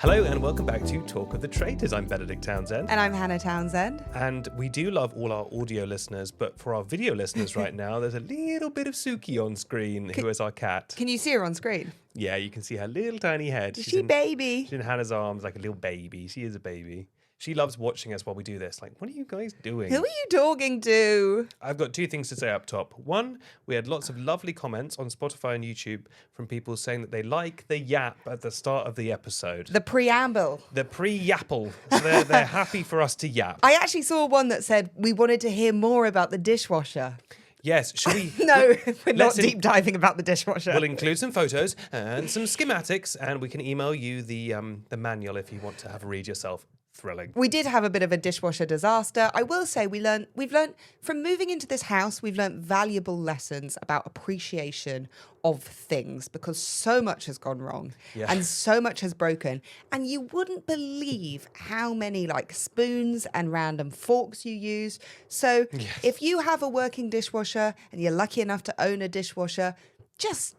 Hello and welcome back to Talk of the Traitors. I'm Benedict Townsend. And I'm Hannah Townsend. And we do love all our audio listeners, but for our video listeners right now, there's a little bit of Suki on screen, who is our cat. Can you see her on screen? Yeah, you can see her little tiny head. She's baby. She's in Hannah's arms like a little baby. She is a baby. She loves watching us while we do this. Like, what are you guys doing? Who are you talking to? I've got two things to say up top. One, we had lots of lovely comments on Spotify and YouTube from people saying that they like the yap at the start of the episode. The preamble. The pre-yapple. So they're happy for us to yap. I actually saw one that said we wanted to hear more about the dishwasher. Yes, should we? No, we're not deep diving about the dishwasher. We'll include some photos and some schematics, and we can email you the manual if you want to have a read yourself. Thrilling. We did have a bit of a dishwasher disaster. I will say we've learned from moving into this house, we've learned valuable lessons about appreciation of things because so much has gone wrong and so much has broken. And you wouldn't believe how many like spoons and random forks you use. So if you have a working dishwasher and you're lucky enough to own a dishwasher,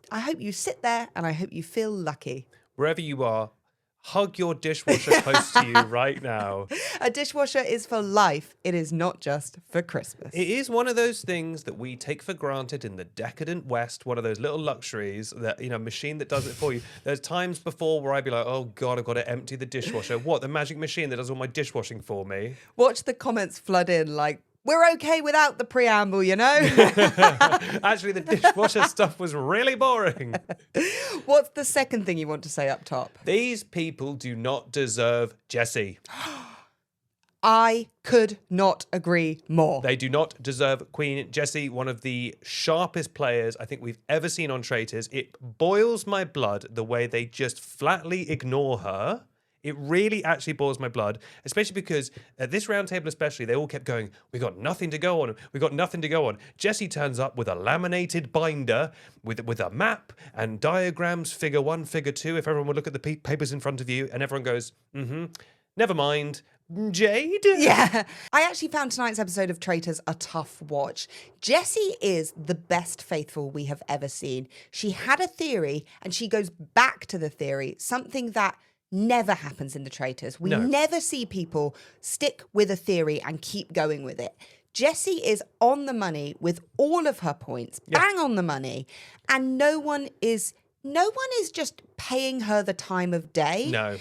I hope you sit there and I hope you feel lucky. Wherever you are, hug your dishwasher close to you right now. A dishwasher is for life. It is not just for Christmas. It is one of those things that we take for granted in the decadent West, one of those little luxuries that, machine that does it for you. There's times before where I'd be like, oh God, I've got to empty the dishwasher. What, the magic machine that does all my dishwashing for me? Watch the comments flood in like, we're okay without the preamble, Actually, the dishwasher stuff was really boring. What's the second thing you want to say up top? These people do not deserve Jessie. I could not agree more. They do not deserve Queen Jessie, one of the sharpest players I think we've ever seen on Traitors. It boils my blood the way they just flatly ignore her. It really actually boils my blood, especially because at this round table especially, they all kept going, we got nothing to go on, we got nothing to go on. Jessie turns up with a laminated binder with a map and diagrams, figure 1, figure 2, if everyone would look at the papers in front of you, and everyone goes, never mind. Jade? Yeah. I actually found tonight's episode of Traitors a tough watch. Jessie is the best faithful we have ever seen. She had a theory and she goes back to the theory, something that never happens in the Traitors. We never see people stick with a theory and keep going with it. Jessie is on the money with all of her points, bang on the money, and no one is just paying her the time of day. No.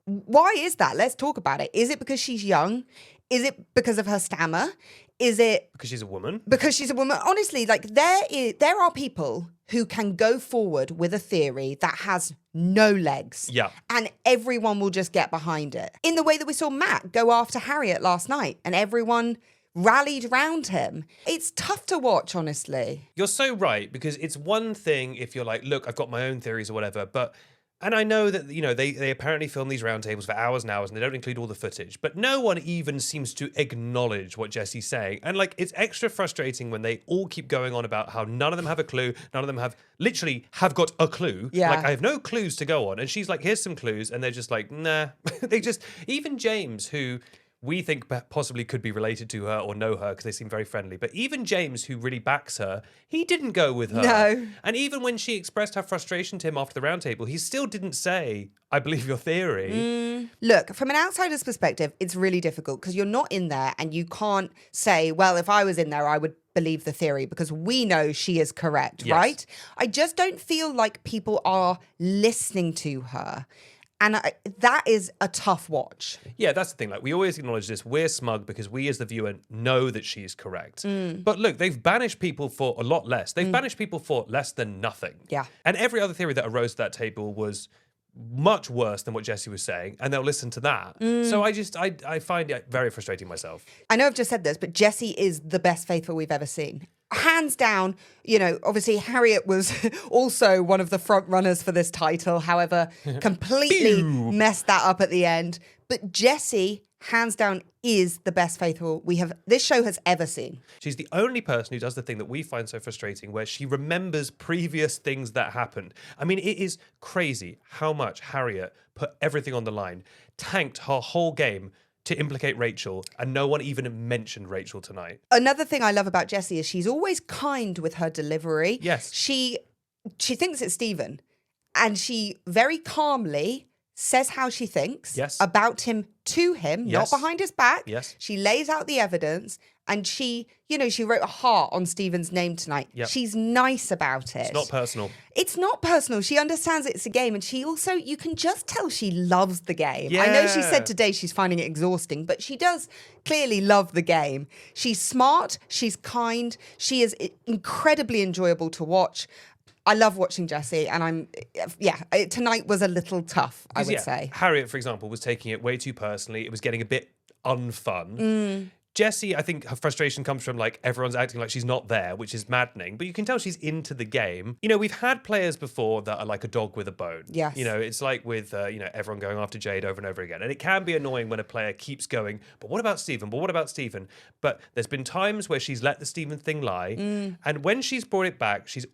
Why is that? Let's talk about it. Is it because she's young? Is it because of her stammer? Is it because she's a woman? Because she's a woman. Honestly, like there are people who can go forward with a theory that has no legs. Yeah. And everyone will just get behind it. In the way that we saw Matt go after Harriet last night and everyone rallied round him. It's tough to watch, honestly. You're so right, because it's one thing if you're like, look, I've got my own theories or whatever, and I know that, they apparently film these roundtables for hours and hours and they don't include all the footage, but no one even seems to acknowledge what Jessie's saying. And it's extra frustrating when they all keep going on about how none of them have a clue, none of them have got a clue. Yeah. Like, I have no clues to go on. And she's like, here's some clues. And they're just like, nah. Even James, who we think possibly could be related to her or know her because they seem very friendly. But even James, who really backs her, he didn't go with her. No. And even when she expressed her frustration to him after the round table, he still didn't say, I believe your theory. Look, from an outsider's perspective, it's really difficult because you're not in there and you can't say, well, if I was in there, I would believe the theory because we know she is correct, right? I just don't feel like people are listening to her. And that is a tough watch. Yeah, that's the thing. Like, we always acknowledge this. We're smug because we as the viewer know that she's correct. But look, they've banished people for a lot less. They've banished people for less than nothing. Yeah. And every other theory that arose at that table was much worse than what Jessie was saying, and they'll listen to that. So I find it very frustrating myself. I know I've just said this, but Jessie is the best faithful we've ever seen. Hands down, obviously Harriet was also one of the front runners for this title, however, completely messed that up at the end. But Jessie, hands down, is the best faithful this show has ever seen. She's the only person who does the thing that we find so frustrating, where she remembers previous things that happened. I mean, it is crazy how much Harriet put everything on the line, tanked her whole game to implicate Rachel, and no one even mentioned Rachel tonight. Another thing I love about Jessie is she's always kind with her delivery. Yes. She thinks it's Stephen, and she very calmly says how she thinks Yes. about him to him, Yes. not behind his back. Yes. She lays out the evidence and she wrote a heart on Stephen's name tonight. Yep. She's nice about it. It's not personal. It's not personal. She understands it's a game. And she also, you can just tell she loves the game. I know she Yeah. said today she's finding it exhausting, but she does clearly love the game. She's smart. She's kind. She is incredibly enjoyable to watch. I love watching Jessie, and tonight was a little tough, I would say. Harriet, for example, was taking it way too personally. It was getting a bit unfun. Jessie, I think her frustration comes from like everyone's acting like she's not there, which is maddening. But you can tell she's into the game. You know, we've had players before that are like a dog with a bone. Yes. You know, it's like with everyone going after Jade over and over again, and it can be annoying when a player keeps going. But what about Stephen? But what about Stephen? But there's been times where she's let the Stephen thing lie, and when she's brought it back, she's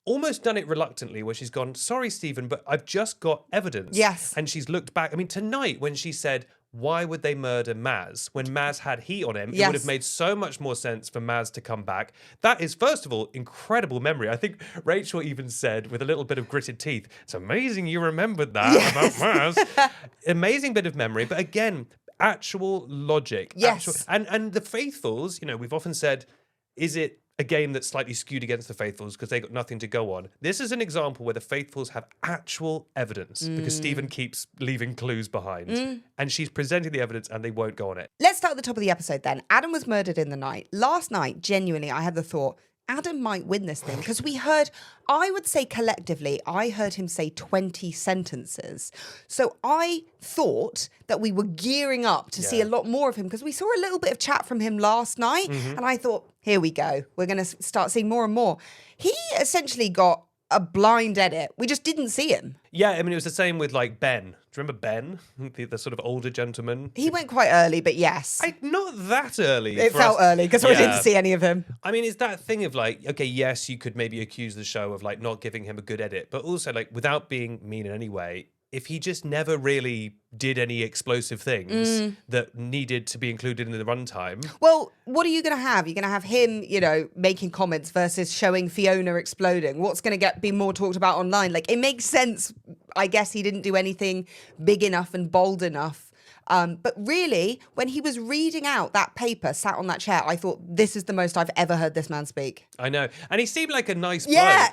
almost done it reluctantly, where she's gone, sorry, Stephen, but I've just got evidence. Yes. And she's looked back. I mean, tonight when she said, why would they murder Maz? When Maz had heat on him, it would have made so much more sense for Maz to come back. That is, first of all, incredible memory. I think Rachel even said, with a little bit of gritted teeth, it's amazing you remembered that about Maz. Amazing bit of memory. But again, actual logic. Yes. And the Faithfuls, we've often said, is it a game that's slightly skewed against the Faithfuls because they got nothing to go on? This is an example where the Faithfuls have actual evidence because Stephen keeps leaving clues behind, and she's presenting the evidence and they won't go on it. Let's start at the top of the episode then. Adam was murdered in the night. Last night, genuinely, I had the thought, Adam might win this thing because we heard, I would say collectively, I heard him say 20 sentences. So I thought that we were gearing up to see a lot more of him because we saw a little bit of chat from him last night. And I thought, here we go. We're going to start seeing more and more. He essentially got a blind edit. We just didn't see him. Yeah, I mean, it was the same with like Ben. Do you remember Ben? The sort of older gentleman. He went quite early, but yes. Not that early. It felt early because we didn't see any of him. I mean, it's that thing of like, okay, yes, you could maybe accuse the show of like not giving him a good edit, but also like without being mean in any way, if he just never really did any explosive things that needed to be included in the runtime. Well, what are you going to have? You're going to have him, making comments versus showing Fiona exploding. What's going to be more talked about online? Like, it makes sense. I guess he didn't do anything big enough and bold enough. But really, when he was reading out that paper, sat on that chair, I thought, this is the most I've ever heard this man speak. I know. And he seemed like a nice bloke. Yeah,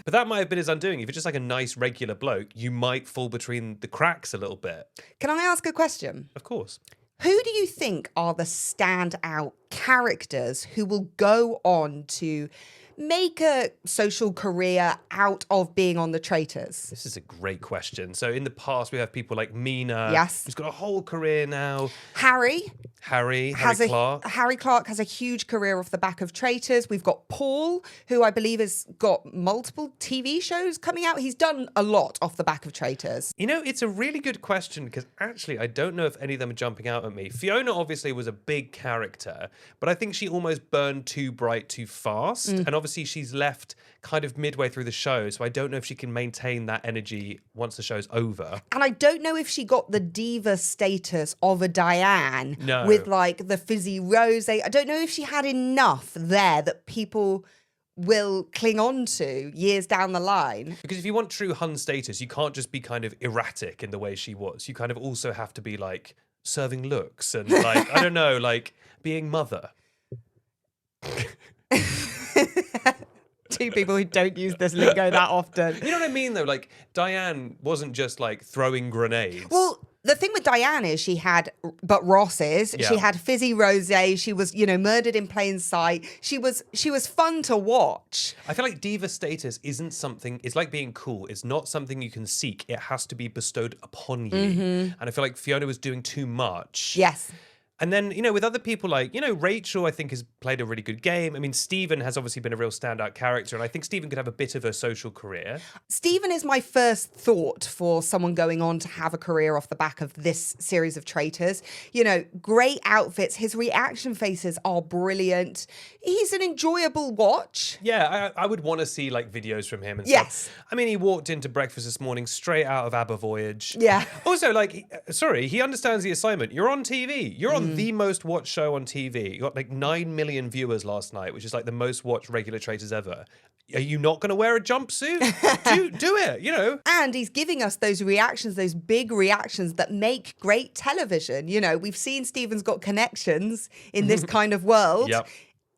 But that might have been his undoing. If you're just like a nice, regular bloke, you might fall between the cracks a little bit. Can I ask a question? Of course. Who do you think are the standout characters who will go on to make a social career out of being on the Traitors? This is a great question. So in the past, we have people like Mina. Yes. Who's got a whole career now. Harry Clark. Harry Clark has a huge career off the back of Traitors. We've got Paul, who I believe has got multiple TV shows coming out. He's done a lot off the back of Traitors. It's a really good question because actually I don't know if any of them are jumping out at me. Fiona obviously was a big character, but I think she almost burned too bright too fast. And obviously she's left kind of midway through the show, so I don't know if she can maintain that energy once the show's over. And I don't know if she got the diva status of a Diane with like the fizzy rose. I don't know if she had enough there that people will cling on to years down the line. Because if you want true Hun status, you can't just be kind of erratic in the way she was. You kind of also have to be like serving looks and like, I don't know, like being mother. Two people who don't use this lingo that often. You know what I mean, though? Like, Diane wasn't just, like, throwing grenades. Well, the thing with Diane is she had, but Ross's, she had fizzy rosé. She was, murdered in plain sight. She was fun to watch. I feel like diva status isn't something, it's like being cool. It's not something you can seek. It has to be bestowed upon you. And I feel like Fiona was doing too much. Yes. And then, with other people like, Rachel, I think, has played a really good game. I mean, Stephen has obviously been a real standout character, and I think Stephen could have a bit of a social career. Stephen is my first thought for someone going on to have a career off the back of this series of Traitors. Great outfits. His reaction faces are brilliant. He's an enjoyable watch. Yeah, I would want to see, like, videos from him and stuff. I mean, he walked into breakfast this morning straight out of ABBA Voyage. Yeah. Also, like, he understands the assignment. You're on TV. You're on the most watched show on TV. You got like 9 million viewers last night, which is like the most watched regular Traitors ever. Are you not going to wear a jumpsuit? do it, you know. And he's giving us those reactions, those big reactions that make great television. You know, we've seen Stephen's got connections in this kind of world. Yep.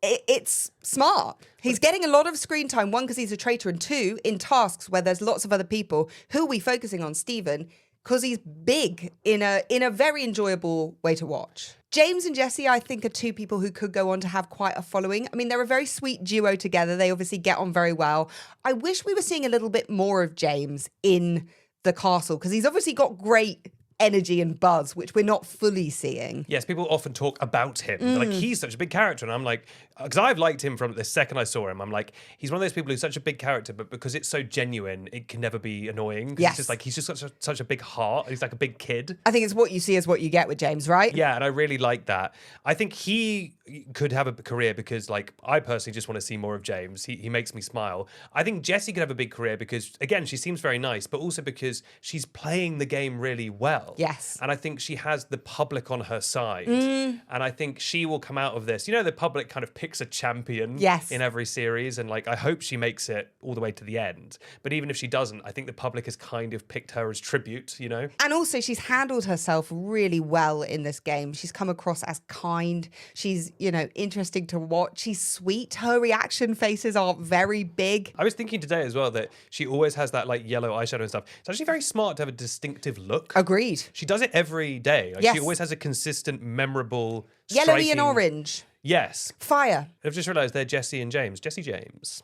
It's smart. He's getting a lot of screen time, one, because he's a traitor, and two, in tasks where there's lots of other people. Who are we focusing on? Stephen, because he's big in a very enjoyable way to watch. James and Jessie, I think, are two people who could go on to have quite a following. I mean, they're a very sweet duo together. They obviously get on very well. I wish we were seeing a little bit more of James in the castle, because he's obviously got great energy and buzz, which we're not fully seeing. Yes, people often talk about him. They're like, he's such a big character. And I'm like, because I've liked him from the second I saw him. I'm like, he's one of those people who's such a big character, but because it's so genuine, it can never be annoying. Yes. It's just like, he's just such a big heart. He's like a big kid. I think it's what you see is what you get with James, right? Yeah, and I really like that. I think he could have a career because, like, I personally just want to see more of James. He makes me smile. I think Jessie could have a big career because, again, she seems very nice, but also because she's playing the game really well. Yes. And I think she has the public on her side. And I think she will come out of this. You know, the public kind of picks a champion in every series. And, like, I hope she makes it all the way to the end. But even if she doesn't, I think the public has kind of picked her as tribute, you know? And also, she's handled herself really well in this game. She's come across as kind. She's, you know, interesting to watch. She's sweet. Her reaction faces are very big. I was thinking today as well that she always has that, like, yellow eyeshadow and stuff. It's actually very smart to have a distinctive look. Agreed. She does it every day. Like, Yes. She always has a consistent, memorable, Yellowy striking... and orange. Yes. Fire. I've just realised they're Jessie and James. Jessie James.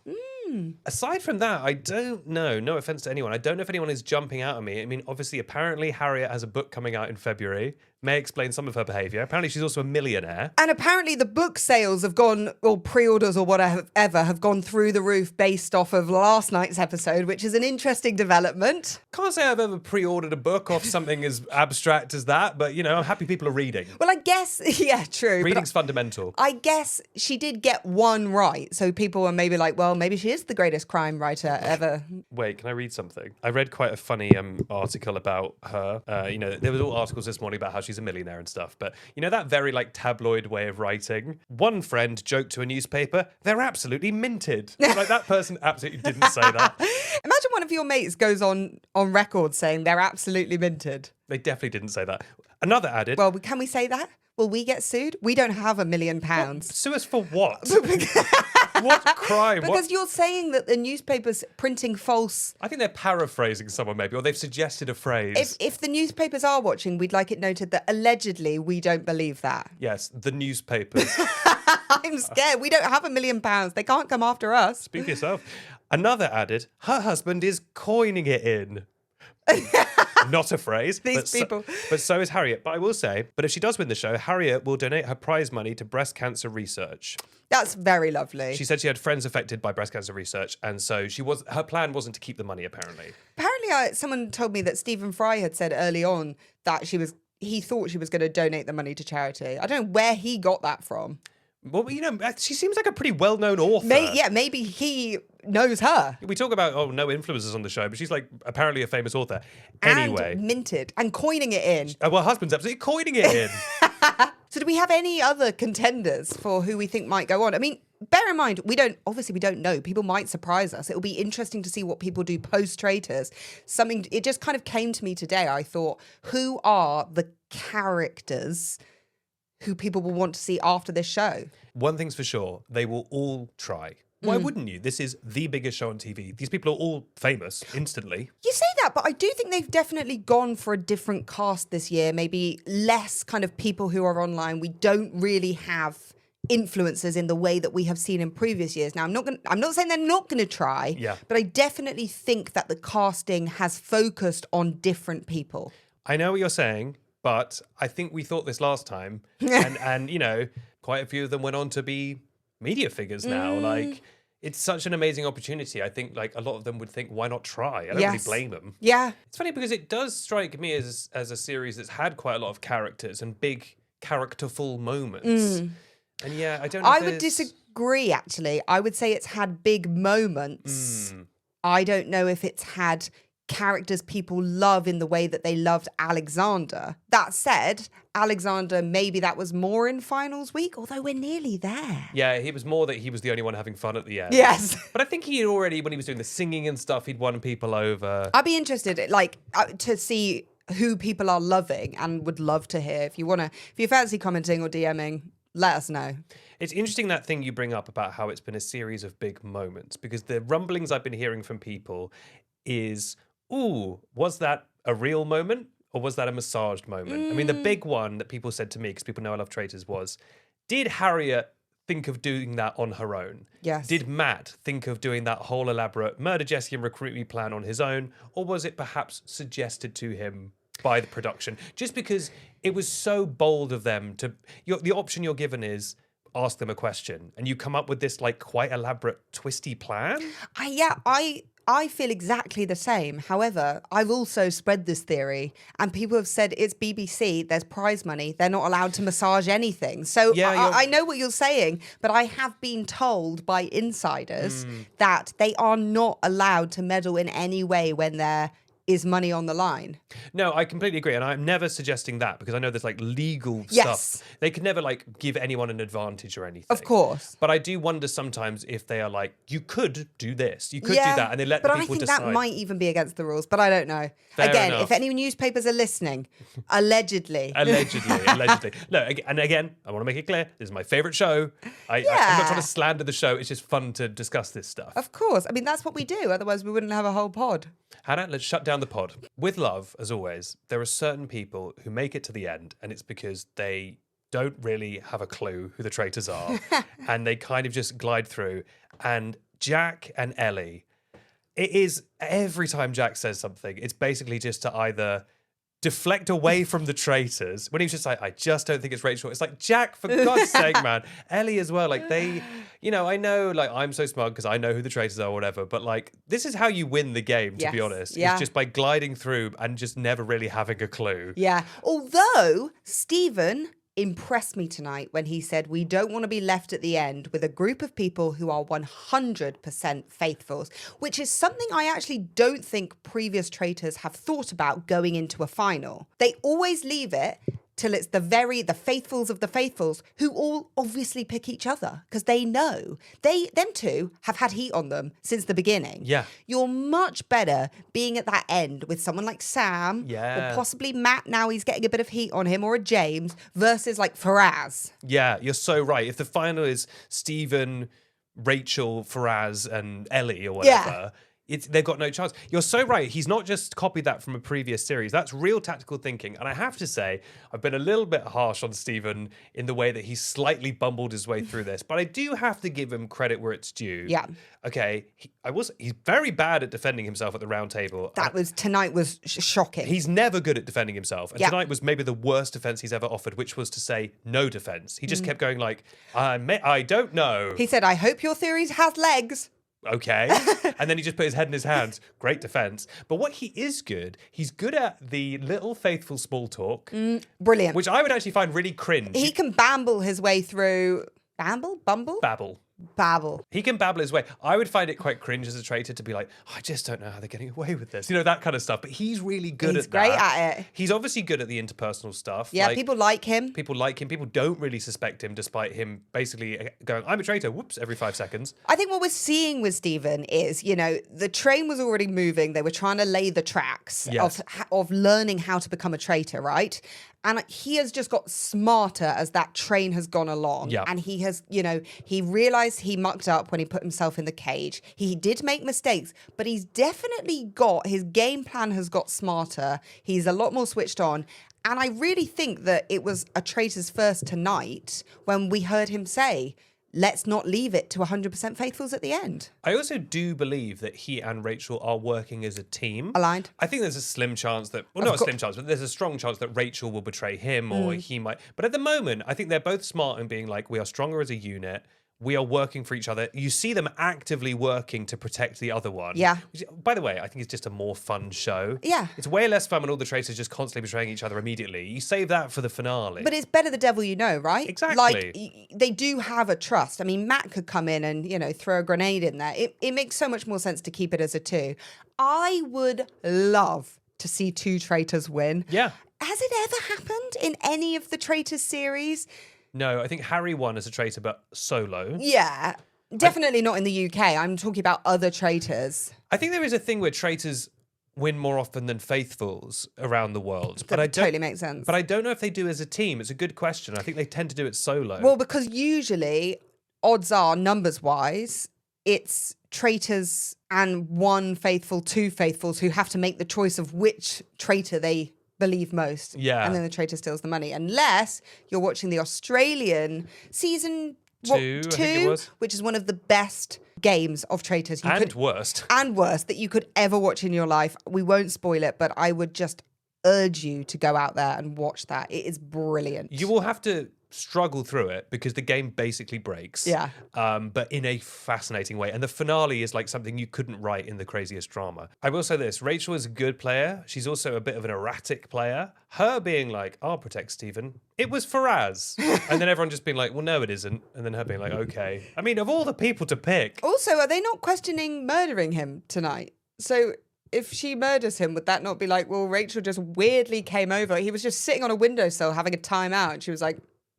Aside from that, I don't know. No offense to anyone. I don't know if anyone is jumping out at me. I mean, obviously, apparently Harriet has a book coming out in February. May explain some of her behaviour. Apparently, she's also a millionaire. And apparently the book sales have gone, or pre-orders or whatever, have gone through the roof based off of last night's episode, which is an interesting development. Can't say I've ever pre-ordered a book off something as abstract as that, but, you know, I'm happy people are reading. Well, I guess, yeah, true. Reading's fundamental. I guess she did get one right. So people are maybe like, well, maybe she is the greatest crime writer ever. Wait, can I read something? I read quite a funny article about her. You know, there was all articles this morning about how she's a millionaire and stuff. But, you know, that very, like, tabloid way of writing. One friend joked to a newspaper, they're absolutely minted. Like, that person absolutely didn't say that. Imagine one of your mates goes on record saying they're absolutely minted. They definitely didn't say that. Another added... Well, can we say that? Will we get sued? We don't have £1 million. Sue us for what? What crime? Because you're saying that the newspaper's printing false. I think they're paraphrasing someone maybe, or they've suggested a phrase. If the newspapers are watching, we'd like it noted that allegedly we don't believe that. Yes, the newspapers. I'm scared. We don't have £1 million. They can't come after us. Speak for yourself. Another added, her husband is coining it in. Not a phrase. These people. But so is Harriet. But I will say, but if she does win the show, Harriet will donate her prize money to breast cancer research. That's very lovely. She said she had friends affected by breast cancer research, and so her plan wasn't to keep the money, apparently. Apparently, someone told me that Stephen Fry had said early on that he thought she was going to donate the money to charity. I don't know where he got that from. Well, you know, she seems like a pretty well-known author. Maybe he knows her. We talk about, no influencers on the show, but she's, like, apparently a famous author. Anyway. And minted and coining it in. Well, her husband's absolutely coining it in. So do we have any other contenders for who we think might go on? I mean, bear in mind, we don't know. People might surprise us. It'll be interesting to see what people do post-Traitors. It just kind of came to me today. I thought, who are the characters who people will want to see after this show? One thing's for sure, they will all try. Why wouldn't you? This is the biggest show on TV. These people are all famous instantly. You say that, but I do think they've definitely gone for a different cast this year. Maybe less kind of people who are online. We don't really have influencers in the way that we have seen in previous years. Now, I'm not saying they're not going to try, but I definitely think that the casting has focused on different people. I know what you're saying, but I think we thought this last time, and you know, quite a few of them went on to be media figures now. Like, it's such an amazing opportunity. I think, like, a lot of them would think, why not try? I don't really blame them. Yeah. It's funny because it does strike me as a series that's had quite a lot of characters and big characterful moments. And yeah, I don't know. I would disagree, actually. I would say it's had big moments. I don't know if it's had characters people love in the way that they loved Alexander. That said, Alexander, maybe that was more in finals week, although we're nearly there. Yeah, it was more that he was the only one having fun at the end. Yes. But I think he had already, when he was doing the singing and stuff, he'd won people over. I'd be interested, to see who people are loving, and would love to hear. If you fancy commenting or DMing, let us know. It's interesting that thing you bring up about how it's been a series of big moments, because the rumblings I've been hearing from people is, ooh, was that a real moment or was that a massaged moment? I mean, the big one that people said to me, because people know I love Traitors, was, did Harriet think of doing that on her own? Yes. Did Matt think of doing that whole elaborate murder Jessie and recruit me plan on his own? Or was it perhaps suggested to him by the production? Just because it was so bold of them to... the option you're given is ask them a question, and you come up with this like quite elaborate twisty plan? I feel exactly the same. However, I've also spread this theory, and people have said it's BBC, there's prize money, they're not allowed to massage anything. So Yeah, I know what you're saying, but I have been told by insiders that they are not allowed to meddle in any way when there is money on the line. No, I completely agree. And I'm never suggesting that, because I know there's like legal Yes. stuff. They could never like give anyone an advantage or anything. Of course. But I do wonder sometimes if they are like, you could do this, you could do that, and they let the but people I think decide. that might even be against the rules, but I don't know. Fair Again, enough. if any newspapers are listening, allegedly. Allegedly. No, and again, I want to make it clear, this is my favourite show. I'm not trying to slander the show. It's just fun to discuss this stuff. Of course. I mean, that's what we do. Otherwise, we wouldn't have a whole pod. Hannah, let's shut down the pod. With love, as always, there are certain people who make it to the end, and it's because they don't really have a clue who the traitors are, and they kind of just glide through. And Jack and Ellie, it is every time Jack says something, it's basically just to either deflect away from the traitors. When he was just like, I just don't think it's Rachel. It's like, Jack, for God's sake, man. Ellie as well. Like they, I know like I'm so smug because I know who the traitors are or whatever, but like this is how you win the game, to be honest. Yeah. It's just by gliding through and just never really having a clue. Yeah. Although Stephen impressed me tonight when he said we don't want to be left at the end with a group of people who are 100% faithfuls, which is something I actually don't think previous traitors have thought about going into a final. They always leave it till it's the faithfuls of the faithfuls, who all obviously pick each other because they know. Them two have had heat on them since the beginning. Yeah. You're much better being at that end with someone like Sam, Yeah. or possibly Matt, now he's getting a bit of heat on him, or a James, versus like Faraz. Yeah, you're so right. If the final is Stephen, Rachel, Faraz, and Ellie or whatever, they've got no chance. You're so right. He's not just copied that from a previous series. That's real tactical thinking. And I have to say, I've been a little bit harsh on Stephen in the way that he's slightly bumbled his way through this. But I do have to give him credit where it's due. Yeah. Okay, he's very bad at defending himself at the round table. Tonight was shocking. He's never good at defending himself. And Yeah. tonight was maybe the worst defense he's ever offered, which was to say no defense. He just kept going like, I don't know. He said, I hope your theories has legs. Okay. And then he just put his head in his hands. Great defense. But what he is good, he's good at the little faithful small talk. Brilliant. Which I would actually find really cringe. He can bamble his way through. Bumble? Babble. He can babble his way. I would find it quite cringe as a traitor to be like, I just don't know how they're getting away with this. That kind of stuff. But he's really good He's at that. great at it. He's obviously good at the interpersonal stuff. Yeah, people like him. People like him. People don't really suspect him, despite him basically going, I'm a traitor, whoops, every 5 seconds. I think what we're seeing with Stephen is, the train was already moving. They were trying to lay the tracks Yes. of learning how to become a traitor, right? And he has just got smarter as that train has gone along. Yeah. And he has, he realized he mucked up when he put himself in the cage. He did make mistakes, but he's definitely his game plan has got smarter. He's a lot more switched on. And I really think that it was a traitor's first tonight when we heard him say, let's not leave it to 100% faithfuls at the end. I also do believe that he and Rachel are working as a team. Aligned. I think there's a slim chance that, not a slim chance, but there's a strong chance that Rachel will betray him or he might. But at the moment, I think they're both smart in being like, we are stronger as a unit. we are working for each other. You see them actively working to protect the other one. Yeah. Which, by the way, I think it's just a more fun show. Yeah. It's way less fun when all the traitors just constantly betraying each other immediately. You save that for the finale. But it's better the devil you know, right? Exactly. Like, they do have a trust. I mean, Matt could come in and, throw a grenade in there. It makes so much more sense to keep it as a 2. I would love to see 2 traitors win. Yeah. Has it ever happened in any of the Traitors series? No, I think Harry won as a traitor, but solo. Yeah. Definitely not in the UK. I'm talking about other traitors. I think there is a thing where traitors win more often than faithfuls around the world. But That totally makes sense. But I don't know if they do as a team. It's a good question. I think they tend to do it solo. Well, because usually, odds are, numbers-wise, it's traitors and 1 faithful, 2 faithfuls who have to make the choice of which traitor they believe most. Yeah. And then the traitor steals the money. Unless you're watching the Australian season 2, I think it was. which is one of the best games of traitors Worst. and worst that you could ever watch in your life. We won't spoil it, but I would just urge you to go out there and watch that. It is brilliant. You will have to struggle through it because the game basically breaks. Yeah. But in a fascinating way. And the finale is like something you couldn't write in the craziest drama. I will say this, Rachel is a good player. She's also a bit of an erratic player. Her being like, I'll protect Stephen. It was Faraz. And then everyone just being like, well, no, it isn't. And then her being like, okay. I mean, of all the people to pick. Also, are they not questioning murdering him tonight? So if she murders him, would that not be like, well, Rachel just weirdly came over. He was just sitting on a windowsill having a time out. And she was like,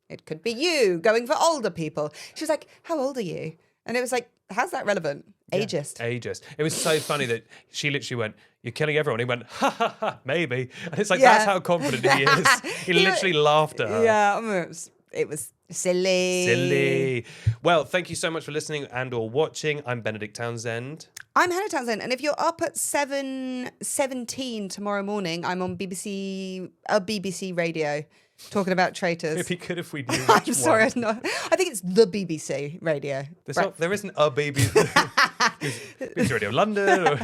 it could be you going for older people. She was like, how old are you? And it was like, how's that relevant? Ageist. Yeah, ageist. It was so funny that she literally went, you're killing everyone. He went, ha ha ha, maybe. And it's like, Yeah. that's how confident he is. He literally laughed at her. Yeah, it was silly. Silly. Well, thank you so much for listening and or watching. I'm Benedict Townsend. I'm Hannah Townsend, and if you're up at 7:17 tomorrow morning, I'm on BBC radio talking about traitors. It'd be good if we knew which I'm sorry, one. I think it's the BBC radio. There isn't a BBC Radio London.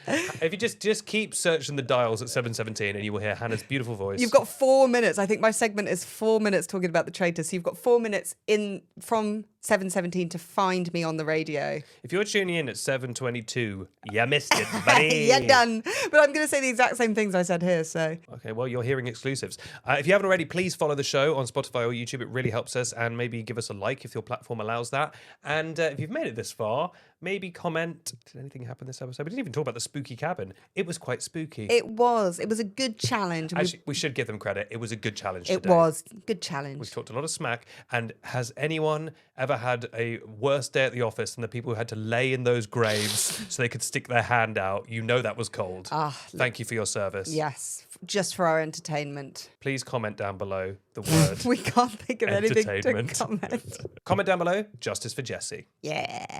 If you just keep searching the dials at 7:17 and you will hear Hannah's beautiful voice. You've got 4 minutes. I think my segment is 4 minutes talking about the traitors. So you've got 4 minutes in from 7:17 to find me on the radio. If you're tuning in at 7:22, you missed it, buddy. You're done. But I'm going to say the exact same things I said here. So Okay, well, you're hearing exclusives. If you haven't already, please follow the show on Spotify or YouTube. It really helps us. And maybe give us a like if your platform allows that. And if you've made it this far, maybe comment. Did anything happen this episode? We didn't even talk about the spooky cabin. It was quite spooky. it was a good challenge. Actually, we should give them credit. It was a good challenge It today. was good challenge. We've talked a lot of smack. And has anyone ever had a worse day at the office than the people who had to lay in those graves so they could stick their hand out? You know that was cold. Thank you for your service. Yes, just for our entertainment. Please comment down below the word We can't think of anything to entertainment. comment. Comment down below, justice for Jessie. Yeah.